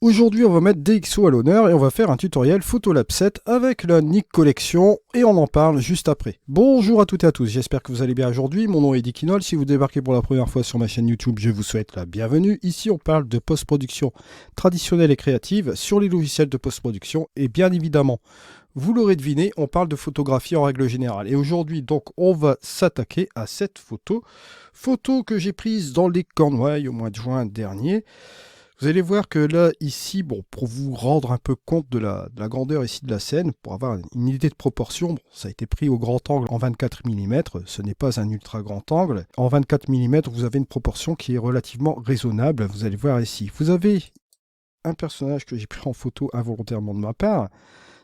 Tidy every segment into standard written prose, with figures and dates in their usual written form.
Aujourd'hui, on va mettre DxO à l'honneur et on va faire un tutoriel Photolab 7 avec la Nik Collection et on en parle juste après. Bonjour à toutes et à tous, j'espère que vous allez bien aujourd'hui. Mon nom est Eddie Quinol. Si vous débarquez pour la première fois sur ma chaîne YouTube, je vous souhaite la bienvenue. Ici, on parle de post-production traditionnelle et créative sur les logiciels de post-production et bien évidemment, vous l'aurez deviné, on parle de photographie en règle générale. Et aujourd'hui, donc, on va s'attaquer à cette photo que j'ai prise dans les Cornouailles au mois de juin dernier. Vous allez voir que là, ici, bon, pour vous rendre un peu compte de la grandeur ici de la scène, pour avoir une idée de proportion, bon, ça a été pris au grand angle en 24 mm, ce n'est pas un ultra grand angle. En 24 mm, vous avez une proportion qui est relativement raisonnable, vous allez voir ici. Vous avez un personnage que j'ai pris en photo involontairement de ma part,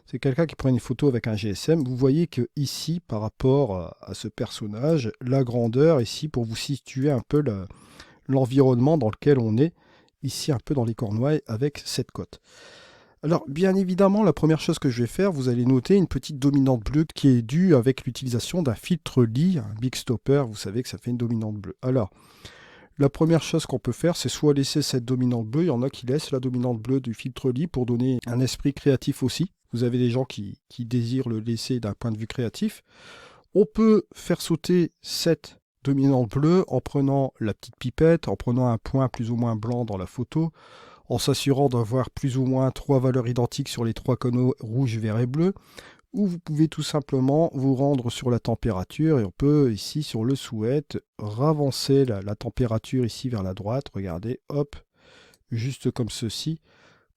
c'est quelqu'un qui prend une photo avec un GSM. Vous voyez que ici, par rapport à ce personnage, la grandeur ici, pour vous situer un peu l'environnement dans lequel on est, ici un peu dans les Cornouailles avec cette cote. Alors bien évidemment, la première chose que je vais faire, vous allez noter une petite dominante bleue qui est due avec l'utilisation d'un filtre lit, un Big Stopper, vous savez que ça fait une dominante bleue. Alors, la première chose qu'on peut faire, c'est soit laisser cette dominante bleue, il y en a qui laissent la dominante bleue du filtre lit pour donner un esprit créatif aussi. Vous avez des gens qui désirent le laisser d'un point de vue créatif. On peut faire sauter cette dominante bleue en prenant la petite pipette, en prenant un point plus ou moins blanc dans la photo, en s'assurant d'avoir plus ou moins 3 valeurs identiques sur les 3 canaux rouge, vert et bleu, ou vous pouvez tout simplement vous rendre sur la température et on peut ici sur le souhaite ravancer la température ici vers la droite, regardez, hop, juste comme ceci,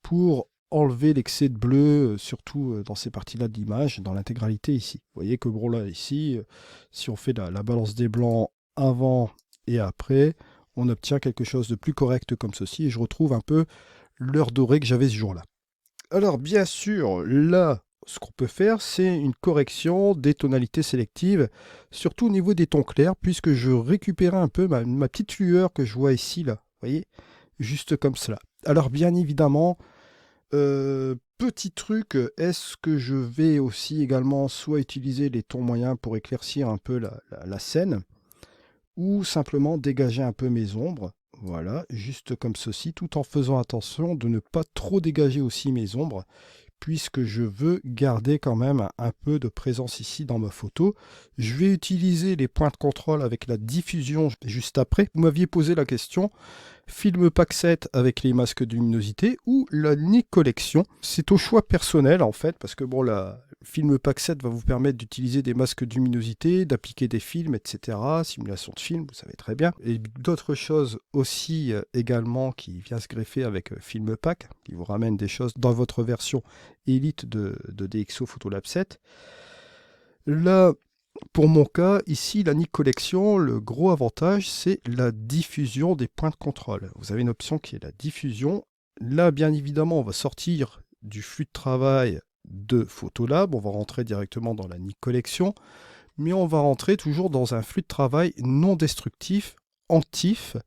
pour enlever l'excès de bleu, surtout dans ces parties-là de l'image, dans l'intégralité ici. Vous voyez que bon là, ici, si on fait la balance des blancs avant et après, on obtient quelque chose de plus correct comme ceci, et je retrouve un peu l'heure dorée que j'avais ce jour-là. Alors bien sûr, là, ce qu'on peut faire, c'est une correction des tonalités sélectives, surtout au niveau des tons clairs, puisque je récupérais un peu ma petite lueur que je vois ici, là, vous voyez, juste comme cela. Alors bien évidemment, petit truc, est-ce que je vais aussi également soit utiliser les tons moyens pour éclaircir un peu la scène, ou simplement dégager un peu mes ombres, voilà, juste comme ceci, tout en faisant attention de ne pas trop dégager aussi mes ombres, puisque je veux garder quand même un peu de présence ici dans ma photo. Je vais utiliser les points de contrôle avec la diffusion juste après. Vous m'aviez posé la question, film pack 7 avec les masques de luminosité ou la Nik Collection. C'est au choix personnel en fait, parce que bon, la film pack 7 va vous permettre d'utiliser des masques de luminosité, d'appliquer des films, etc. Simulation de film, vous savez très bien. Et d'autres choses aussi également qui vient se greffer avec film pack, qui vous ramène des choses dans votre version Elite de DxO Photolab 7. Là, pour mon cas, ici, la Nik Collection, le gros avantage, c'est la diffusion des points de contrôle. Vous avez une option qui est la diffusion. Là, bien évidemment, on va sortir du flux de travail de Photolab. On va rentrer directement dans la Nik Collection. Mais on va rentrer toujours dans un flux de travail non destructif, antif,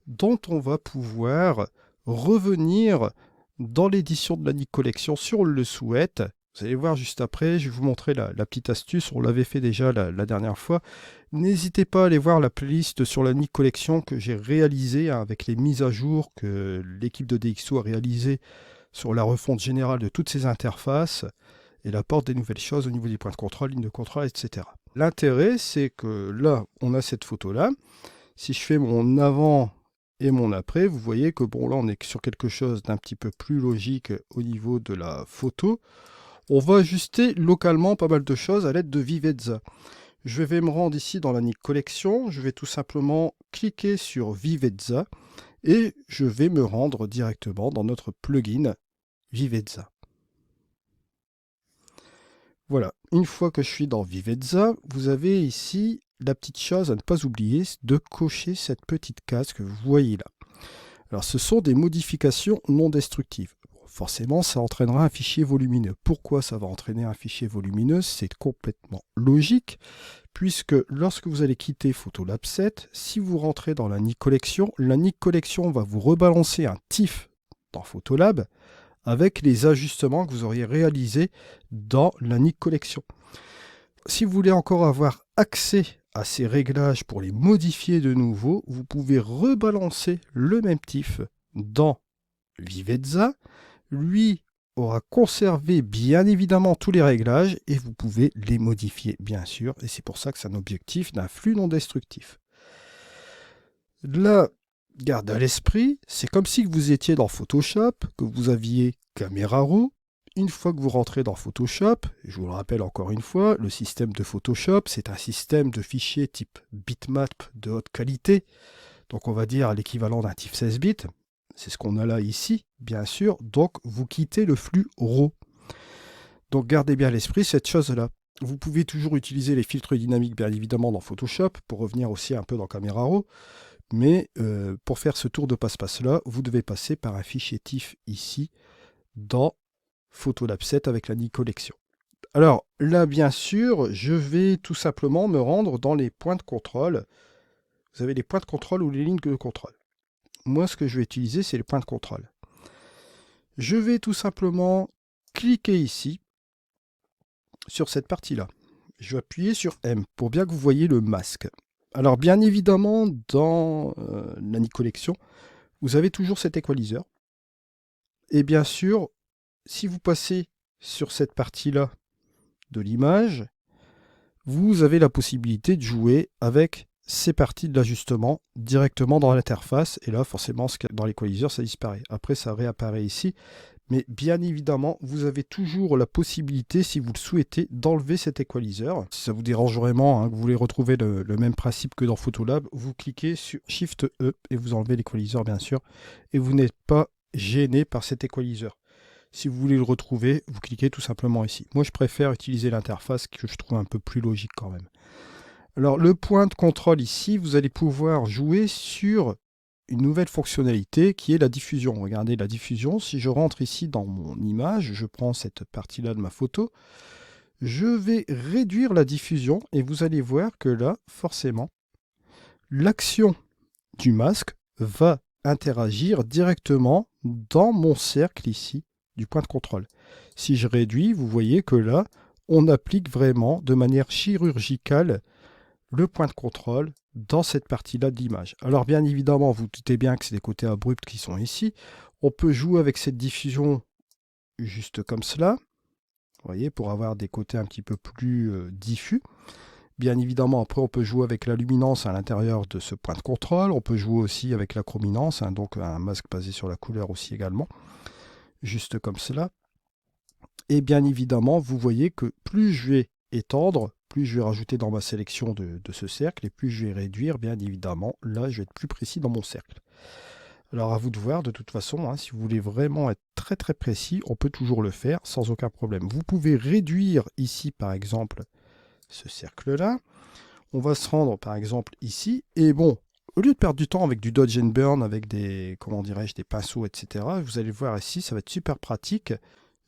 dont on va pouvoir revenir dans l'édition de la Nik Collection si on le souhaite. Vous allez voir juste après, je vais vous montrer la petite astuce, on l'avait fait déjà la dernière fois. N'hésitez pas à aller voir la playlist sur la Nik Collection que j'ai réalisée avec les mises à jour que l'équipe de DxO a réalisées sur la refonte générale de toutes ces interfaces et l'apporte des nouvelles choses au niveau des points de contrôle, lignes de contrôle, etc. L'intérêt, c'est que là, on a cette photo-là. Si je fais mon avant et mon après, vous voyez que bon, là, on est sur quelque chose d'un petit peu plus logique au niveau de la photo. On va ajuster localement pas mal de choses à l'aide de Vivezza. Je vais me rendre ici dans la Nik Collection, je vais tout simplement cliquer sur Vivezza et je vais me rendre directement dans notre plugin Vivezza. Voilà, une fois que je suis dans Vivezza, vous avez ici la petite chose à ne pas oublier, de cocher cette petite case que vous voyez là. Alors ce sont des modifications non destructives. Forcément, ça entraînera un fichier volumineux. Pourquoi ça va entraîner un fichier volumineux? C'est complètement logique, puisque lorsque vous allez quitter Photolab 7, si vous rentrez dans la Nik Collection va vous rebalancer un TIFF dans Photolab avec les ajustements que vous auriez réalisés dans la Nik Collection. Si vous voulez encore avoir accès à ces réglages pour les modifier de nouveau, vous pouvez rebalancer le même TIFF dans Vivezza. Lui aura conservé bien évidemment tous les réglages et vous pouvez les modifier bien sûr. Et c'est pour ça que c'est un objectif d'un flux non destructif. Là, garde à l'esprit, c'est comme si vous étiez dans Photoshop, que vous aviez Camera Raw. Une fois que vous rentrez dans Photoshop, je vous le rappelle encore une fois, le système de Photoshop, c'est un système de fichiers type bitmap de haute qualité. Donc on va dire l'équivalent d'un TIFF 16 bits. C'est ce qu'on a là ici, bien sûr. Donc vous quittez le flux RAW. Donc gardez bien à l'esprit cette chose-là. Vous pouvez toujours utiliser les filtres dynamiques, bien évidemment, dans Photoshop, pour revenir aussi un peu dans Camera Raw. Mais pour faire ce tour de passe-passe-là, vous devez passer par un fichier TIFF ici, dans Photolab 7 avec la Nik Collection. Alors là, bien sûr, je vais tout simplement me rendre dans les points de contrôle. Vous avez les points de contrôle ou les lignes de contrôle. Moi, ce que je vais utiliser, c'est les points de contrôle. Je vais tout simplement cliquer ici, sur cette partie-là. Je vais appuyer sur M pour bien que vous voyez le masque. Alors, bien évidemment, dans la Nik Collection, vous avez toujours cet équaliseur. Et bien sûr, si vous passez sur cette partie-là de l'image, vous avez la possibilité de jouer avec ces parties de l'ajustement directement dans l'interface. Et là, forcément, dans l'équaliseur, ça disparaît. Après, ça réapparaît ici. Mais bien évidemment, vous avez toujours la possibilité, si vous le souhaitez, d'enlever cet équaliseur. Si ça vous dérange vraiment, que vous voulez retrouver le même principe que dans Photolab, vous cliquez sur Shift E et vous enlevez l'équaliseur, bien sûr. Et vous n'êtes pas gêné par cet équaliseur. Si vous voulez le retrouver, vous cliquez tout simplement ici. Moi, je préfère utiliser l'interface que je trouve un peu plus logique quand même. Alors, le point de contrôle ici, vous allez pouvoir jouer sur une nouvelle fonctionnalité qui est la diffusion. Regardez la diffusion. Si je rentre ici dans mon image, je prends cette partie-là de ma photo, je vais réduire la diffusion et vous allez voir que là, forcément, l'action du masque va interagir directement dans mon cercle ici du point de contrôle. Si je réduis, vous voyez que là, on applique vraiment de manière chirurgicale le point de contrôle dans cette partie-là de l'image. Alors bien évidemment, vous doutez bien que c'est des côtés abrupts qui sont ici. On peut jouer avec cette diffusion juste comme cela, vous voyez, pour avoir des côtés un petit peu plus diffus. Bien évidemment, après, on peut jouer avec la luminance à l'intérieur de ce point de contrôle. On peut jouer aussi avec la chrominance, donc un masque basé sur la couleur aussi également, juste comme cela. Et bien évidemment, vous voyez que plus je vais étendre, plus je vais rajouter dans ma sélection de ce cercle, et plus je vais réduire, bien évidemment, là, je vais être plus précis dans mon cercle. Alors, à vous de voir, de toute façon, si vous voulez vraiment être très très précis, on peut toujours le faire sans aucun problème. Vous pouvez réduire ici, par exemple, ce cercle-là. On va se rendre, par exemple, ici, et bon, au lieu de perdre du temps avec du dodge and burn, avec des, comment dirais-je, des pinceaux, etc., vous allez voir ici, ça va être super pratique.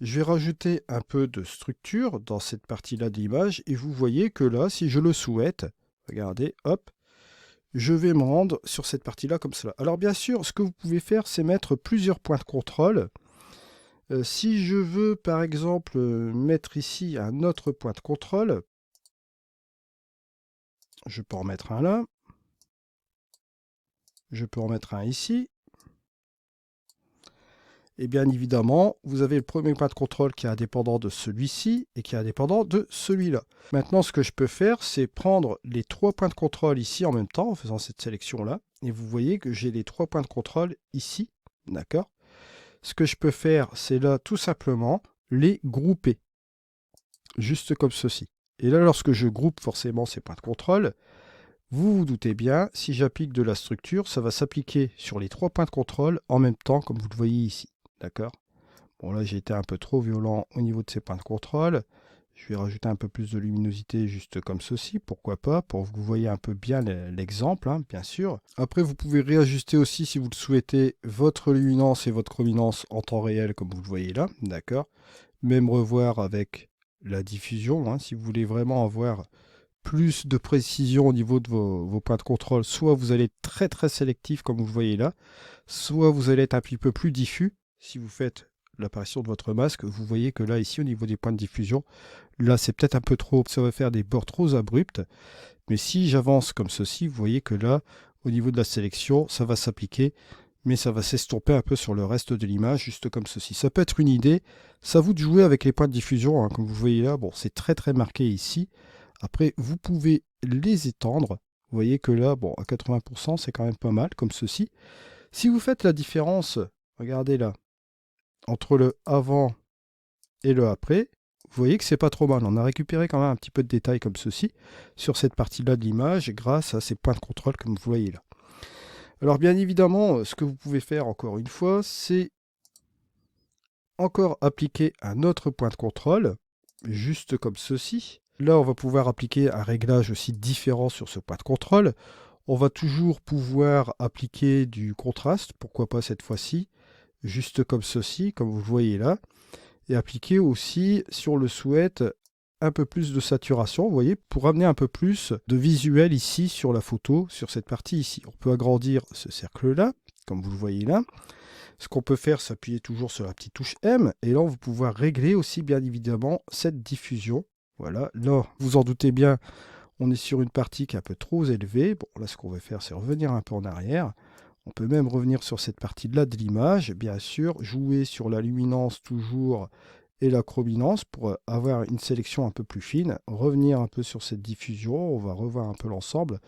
Je vais rajouter un peu de structure dans cette partie-là de l'image et vous voyez que là, si je le souhaite, regardez, hop, je vais me rendre sur cette partie-là comme cela. Alors bien sûr, ce que vous pouvez faire, c'est mettre plusieurs points de contrôle. Si je veux, par exemple, mettre ici un autre point de contrôle, je peux en mettre un là. Je peux en mettre un ici. Et bien évidemment, vous avez le premier point de contrôle qui est indépendant de celui-ci et qui est indépendant de celui-là. Maintenant, ce que je peux faire, c'est prendre les trois points de contrôle ici en même temps, en faisant cette sélection-là. Et vous voyez que j'ai les trois points de contrôle ici, d'accord? Ce que je peux faire, c'est là, tout simplement, les grouper. Juste comme ceci. Et là, lorsque je groupe forcément ces points de contrôle, vous vous doutez bien, si j'applique de la structure, ça va s'appliquer sur les trois points de contrôle en même temps, comme vous le voyez ici. D'accord? Bon, là, j'ai été un peu trop violent au niveau de ces points de contrôle. Je vais rajouter un peu plus de luminosité juste comme ceci, pourquoi pas, pour que vous voyez un peu bien l'exemple, bien sûr. Après, vous pouvez réajuster aussi, si vous le souhaitez, votre luminance et votre chrominance en temps réel, comme vous le voyez là, d'accord? Même revoir avec la diffusion, si vous voulez vraiment avoir plus de précision au niveau de vos points de contrôle, soit vous allez être très très sélectif, comme vous le voyez là, soit vous allez être un petit peu plus diffus. Si vous faites l'apparition de votre masque, vous voyez que là, ici, au niveau des points de diffusion, là, c'est peut-être un peu trop, ça va faire des bords trop abrupts. Mais si j'avance comme ceci, vous voyez que là, au niveau de la sélection, ça va s'appliquer mais ça va s'estomper un peu sur le reste de l'image, juste comme ceci. Ça peut être une idée, ça vous de jouer avec les points de diffusion, hein, comme vous voyez là, bon, c'est très marqué ici. Après, vous pouvez les étendre. Vous voyez que là, bon, à 80%, c'est quand même pas mal, comme ceci. Si vous faites la différence, regardez là, entre le avant et le après, vous voyez que c'est pas trop mal. On a récupéré quand même un petit peu de détails comme ceci sur cette partie-là de l'image grâce à ces points de contrôle comme vous voyez là. Alors bien évidemment, ce que vous pouvez faire encore une fois, c'est encore appliquer un autre point de contrôle, juste comme ceci. Là, on va pouvoir appliquer un réglage aussi différent sur ce point de contrôle. On va toujours pouvoir appliquer du contraste, pourquoi pas cette fois-ci, juste comme ceci, comme vous le voyez là. Et appliquer aussi, si on le souhaite, un peu plus de saturation, vous voyez, pour amener un peu plus de visuel ici sur la photo, sur cette partie ici. On peut agrandir ce cercle-là, comme vous le voyez là. Ce qu'on peut faire, c'est appuyer toujours sur la petite touche M, et là, on va pouvoir régler aussi, bien évidemment, cette diffusion. Voilà, là, vous en doutez bien, on est sur une partie qui est un peu trop élevée. Bon, là, ce qu'on va faire, c'est revenir un peu en arrière. On peut même revenir sur cette partie-là de l'image, bien sûr, jouer sur la luminance toujours et la chrominance pour avoir une sélection un peu plus fine, revenir un peu sur cette diffusion, on va revoir un peu l'ensemble.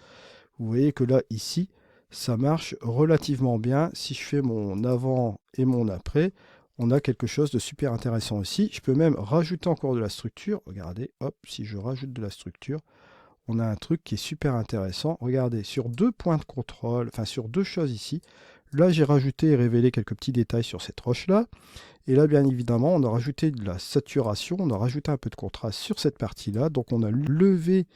Vous voyez que là, ici, ça marche relativement bien. Si je fais mon avant et mon après, on a quelque chose de super intéressant aussi. Je peux même rajouter encore de la structure. Regardez, hop, si je rajoute de la structure, on a un truc qui est super intéressant. Regardez, sur deux points de contrôle, enfin sur deux choses ici, là j'ai rajouté et révélé quelques petits détails sur cette roche-là. Et là, bien évidemment, on a rajouté de la saturation, on a rajouté un peu de contraste sur cette partie-là. Donc on a levé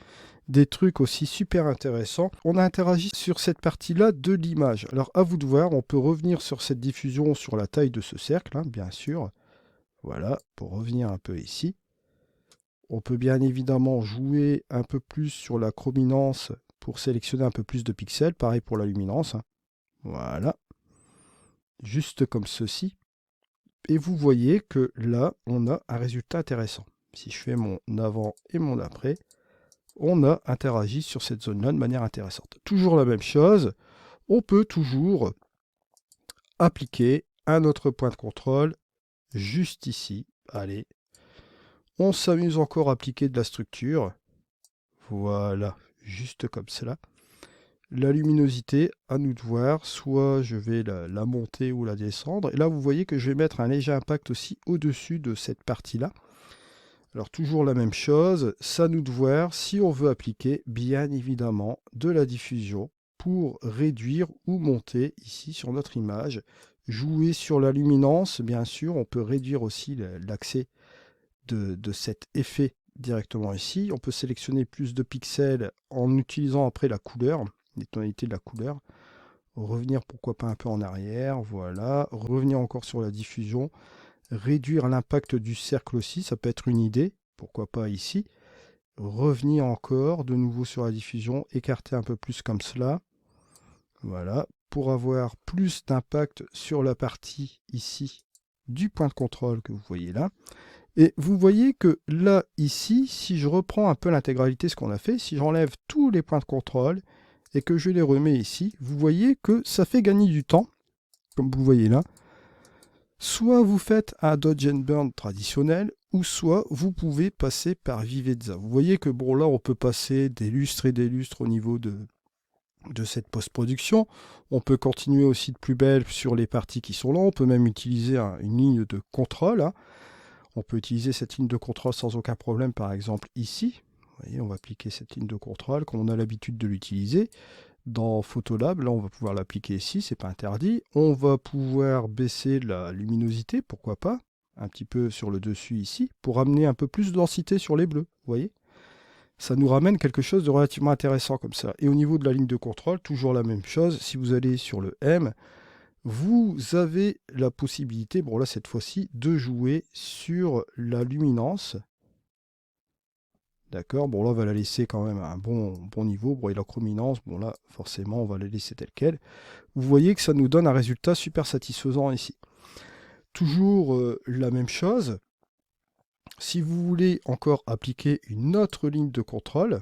des trucs aussi super intéressants. On a interagi sur cette partie-là de l'image. Alors à vous de voir, on peut revenir sur cette diffusion sur la taille de ce cercle, hein, bien sûr. Voilà, pour revenir un peu ici. On peut bien évidemment jouer un peu plus sur la chrominance pour sélectionner un peu plus de pixels. Pareil pour la luminance. Voilà. Juste comme ceci. Et vous voyez que là, on a un résultat intéressant. Si je fais mon avant et mon après, on a interagi sur cette zone-là de manière intéressante. Toujours la même chose. On peut toujours appliquer un autre point de contrôle juste ici. Allez. On s'amuse encore à appliquer de la structure. Voilà, juste comme cela. La luminosité, à nous de voir, soit je vais la monter ou la descendre. Et là, vous voyez que je vais mettre un léger impact aussi au-dessus de cette partie-là. Alors, toujours la même chose, ça à nous de voir si on veut appliquer, bien évidemment, de la diffusion pour réduire ou monter ici sur notre image. Jouer sur la luminance, bien sûr, on peut réduire aussi l'accès de cet effet directement ici. On peut sélectionner plus de pixels en utilisant après la couleur, les tonalités de la couleur. Revenir pourquoi pas un peu en arrière, voilà. Revenir encore sur la diffusion. Réduire l'impact du cercle aussi, ça peut être une idée, pourquoi pas ici. Revenir encore de nouveau sur la diffusion, écarter un peu plus comme cela. Voilà, pour avoir plus d'impact sur la partie ici du point de contrôle que vous voyez là. Et vous voyez que là, ici, si je reprends un peu l'intégralité de ce qu'on a fait, si j'enlève tous les points de contrôle et que je les remets ici, vous voyez que ça fait gagner du temps, comme vous voyez là. Soit vous faites un Dodge and Burn traditionnel, ou soit vous pouvez passer par Vivezza. Vous voyez que bon là, on peut passer des lustres et des lustres au niveau de cette post-production. On peut continuer aussi de plus belle sur les parties qui sont là. On peut même utiliser une ligne de contrôle, hein. On peut utiliser cette ligne de contrôle sans aucun problème, par exemple ici. Vous voyez, on va appliquer cette ligne de contrôle comme on a l'habitude de l'utiliser. Dans Photolab, là, on va pouvoir l'appliquer ici, c'est pas interdit. On va pouvoir baisser la luminosité, pourquoi pas, un petit peu sur le dessus ici, pour amener un peu plus de densité sur les bleus, vous voyez. Ça nous ramène quelque chose de relativement intéressant comme ça. Et au niveau de la ligne de contrôle, toujours la même chose. Si vous allez sur le M, vous avez la possibilité, bon là cette fois-ci, de jouer sur la luminance. D'accord, bon là on va la laisser quand même à un bon niveau. Bon, et la chrominance, bon là forcément on va la laisser telle quelle. Vous voyez que ça nous donne un résultat super satisfaisant ici. Toujours la même chose. Si vous voulez encore appliquer une autre ligne de contrôle,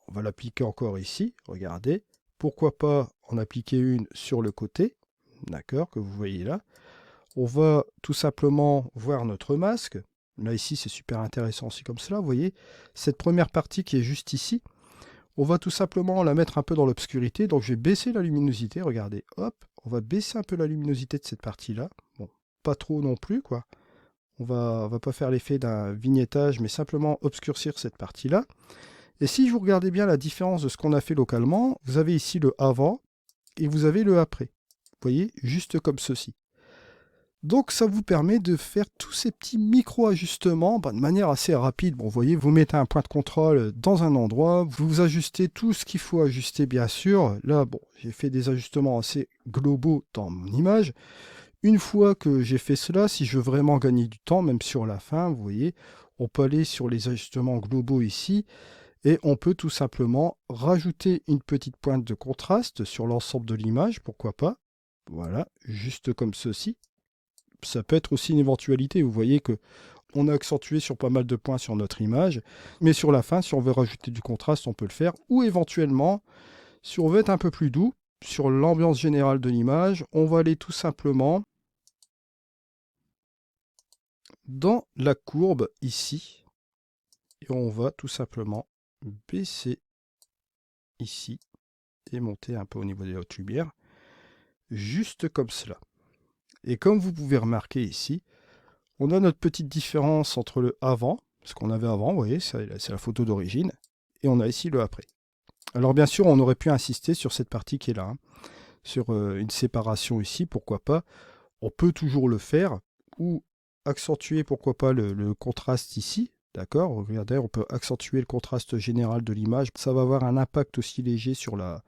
on va l'appliquer encore ici, regardez. Pourquoi pas en appliquer une sur le côté. d'accord, que vous voyez là. On va tout simplement voir notre masque. Là, ici, c'est super intéressant aussi comme cela. Vous voyez, cette première partie qui est juste ici, on va tout simplement la mettre un peu dans l'obscurité. Donc, je vais baisser la luminosité. Regardez, hop, on va baisser un peu la luminosité de cette partie-là. Bon, pas trop non plus, quoi. On va pas faire l'effet d'un vignettage, mais simplement obscurcir cette partie-là. Et si vous regardez bien la différence de ce qu'on a fait localement, vous avez ici le avant et vous avez le après. Vous voyez, juste comme ceci. Donc ça vous permet de faire tous ces petits micro-ajustements de manière assez rapide. Bon, vous voyez, vous mettez un point de contrôle dans un endroit, vous ajustez tout ce qu'il faut ajuster bien sûr. Là, bon, j'ai fait des ajustements assez globaux dans mon image. Une fois que j'ai fait cela, si je veux vraiment gagner du temps, même sur la fin, vous voyez, on peut aller sur les ajustements globaux ici et on peut tout simplement rajouter une petite pointe de contraste sur l'ensemble de l'image, pourquoi pas. Voilà, juste comme ceci. Ça peut être aussi une éventualité. Vous voyez que on a accentué sur pas mal de points sur notre image, mais sur la fin, si on veut rajouter du contraste, on peut le faire. Ou éventuellement, si on veut être un peu plus doux, sur l'ambiance générale de l'image, on va aller tout simplement dans la courbe ici, et on va tout simplement baisser ici, et monter un peu au niveau des hautes lumières, juste comme cela. Et comme vous pouvez remarquer ici, on a notre petite différence entre le avant, ce qu'on avait avant, vous voyez, c'est la photo d'origine, et on a ici le après. Alors bien sûr, on aurait pu insister sur cette partie qui est là, hein, sur une séparation ici, pourquoi pas. On peut toujours le faire, ou accentuer, pourquoi pas, le contraste ici, d'accord. Regardez, on peut accentuer le contraste général de l'image, ça va avoir un impact aussi léger sur la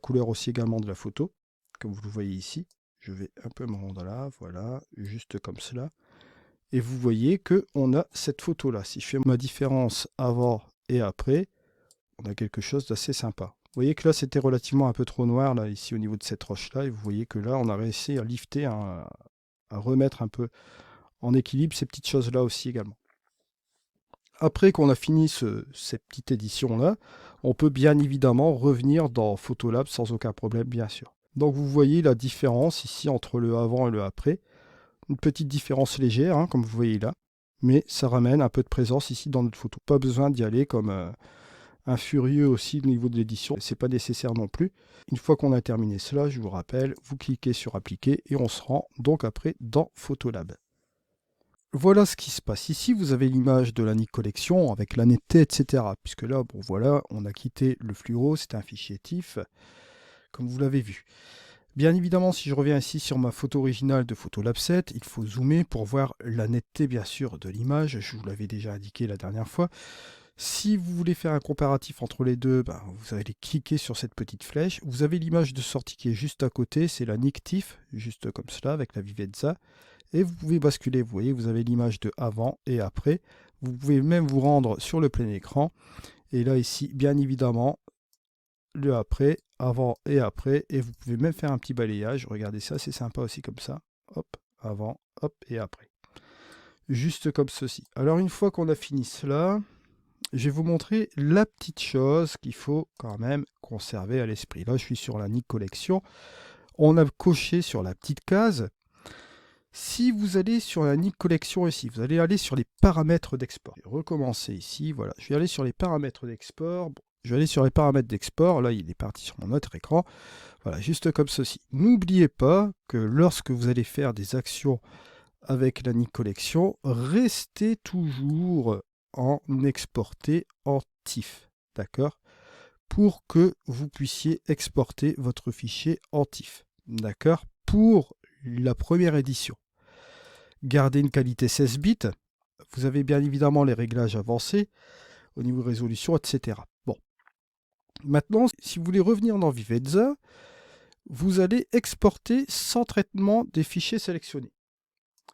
couleur aussi également de la photo, comme vous le voyez ici. Je vais un peu me rendre là, voilà, juste comme cela. Et vous voyez qu'on a cette photo-là. Si je fais ma différence avant et après, on a quelque chose d'assez sympa. Vous voyez que là, c'était relativement un peu trop noir, là, ici, au niveau de cette roche-là. Et vous voyez que là, on a réussi à lifter, à remettre un peu en équilibre ces petites choses-là aussi également. Après qu'on a fini cette petite édition-là, on peut bien évidemment revenir dans Photolab sans aucun problème, bien sûr. Donc vous voyez la différence ici entre le avant et le après. Une petite différence légère, hein, comme vous voyez là. Mais ça ramène un peu de présence ici dans notre photo. Pas besoin d'y aller comme un furieux aussi au niveau de l'édition. C'est pas nécessaire non plus. Une fois qu'on a terminé cela, je vous rappelle, vous cliquez sur appliquer et on se rend donc après dans Photolab. Voilà ce qui se passe. Ici, vous avez l'image de la Nik Collection avec la netteté, etc. Puisque là, bon voilà, on a quitté le fluoro, c'est un fichier TIFF, comme vous l'avez vu. Bien évidemment, si je reviens ici sur ma photo originale de Photolab 7, il faut zoomer pour voir la netteté, bien sûr, de l'image. Je vous l'avais déjà indiqué la dernière fois. Si vous voulez faire un comparatif entre les deux, ben, vous allez cliquer sur cette petite flèche. Vous avez l'image de sortie qui est juste à côté, c'est la Nik TIFF, juste comme cela, avec la Vivezza. Et vous pouvez basculer, vous voyez, vous avez l'image de avant et après. Vous pouvez même vous rendre sur le plein écran. Et là, ici, bien évidemment, le après, avant et après. Et vous pouvez même faire un petit balayage. Regardez ça, c'est sympa aussi comme ça. Hop, avant, hop et après. Juste comme ceci. Alors, une fois qu'on a fini cela, je vais vous montrer la petite chose qu'il faut quand même conserver à l'esprit. Là, je suis sur la Nik Collection. On a coché sur la petite case. Si vous allez sur la Nik Collection ici, vous allez aller sur les paramètres d'export. Recommencer ici, voilà. Je vais aller sur les paramètres d'export. Bon, je vais aller sur les paramètres d'export. Là, il est parti sur mon autre écran. Voilà, juste comme ceci. N'oubliez pas que lorsque vous allez faire des actions avec la Nik Collection, restez toujours en exporter en TIFF. D'accord? Pour que vous puissiez exporter votre fichier en TIFF. D'accord? Pour la première édition. Gardez une qualité 16 bits. Vous avez bien évidemment les réglages avancés au niveau résolution, etc. Bon. Maintenant, si vous voulez revenir dans Vivezza, vous allez exporter sans traitement des fichiers sélectionnés.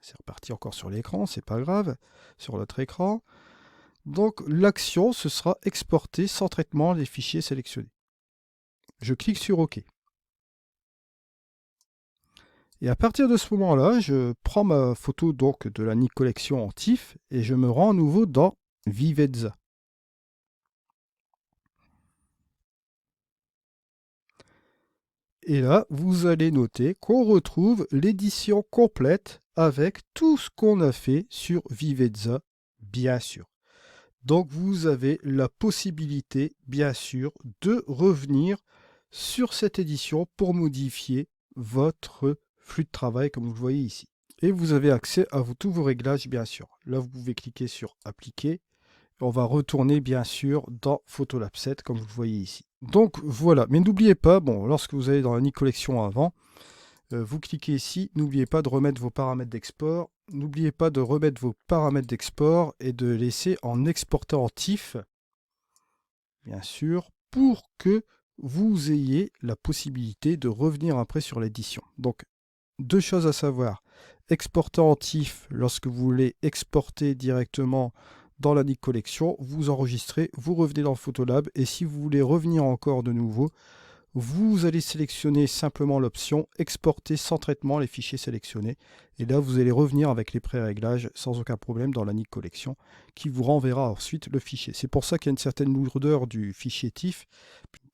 C'est reparti encore sur l'écran, c'est pas grave, sur notre écran. Donc l'action, ce sera exporter sans traitement les fichiers sélectionnés. Je clique sur OK. Et à partir de ce moment-là, je prends ma photo donc de la Nik Collection en TIFF et je me rends à nouveau dans Vivezza. Et là, vous allez noter qu'on retrouve l'édition complète avec tout ce qu'on a fait sur Vivezza, bien sûr. Donc vous avez la possibilité, bien sûr, de revenir sur cette édition pour modifier votre flux de travail, comme vous le voyez ici. Et vous avez accès à tous vos réglages, bien sûr. Là, vous pouvez cliquer sur Appliquer. On va retourner, bien sûr, dans Photolab 7, comme vous le voyez ici. Donc, voilà. Mais n'oubliez pas, bon, lorsque vous allez dans la Nik Collection avant, vous cliquez ici. N'oubliez pas de remettre vos paramètres d'export. N'oubliez pas de remettre vos paramètres d'export et de laisser en exporter en TIFF, bien sûr, pour que vous ayez la possibilité de revenir après sur l'édition. Donc, deux choses à savoir. Exporter en TIFF lorsque vous voulez exporter directement dans la Nik Collection, vous enregistrez, vous revenez dans Photolab et si vous voulez revenir encore de nouveau, vous allez sélectionner simplement l'option exporter sans traitement les fichiers sélectionnés et là vous allez revenir avec les pré-réglages sans aucun problème dans la Nik Collection qui vous renverra ensuite le fichier. C'est pour ça qu'il y a une certaine lourdeur du fichier TIFF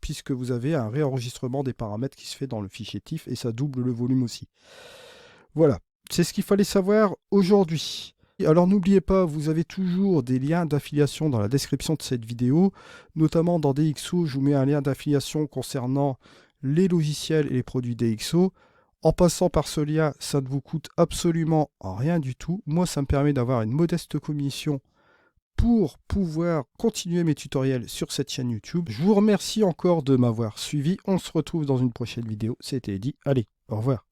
puisque vous avez un réenregistrement des paramètres qui se fait dans le fichier TIFF et ça double le volume aussi. Voilà, c'est ce qu'il fallait savoir aujourd'hui. Alors n'oubliez pas, vous avez toujours des liens d'affiliation dans la description de cette vidéo, notamment dans DxO, je vous mets un lien d'affiliation concernant les logiciels et les produits DxO. En passant par ce lien, ça ne vous coûte absolument rien du tout. Moi, ça me permet d'avoir une modeste commission pour pouvoir continuer mes tutoriels sur cette chaîne YouTube. Je vous remercie encore de m'avoir suivi. On se retrouve dans une prochaine vidéo. C'était Eddy. Allez, au revoir.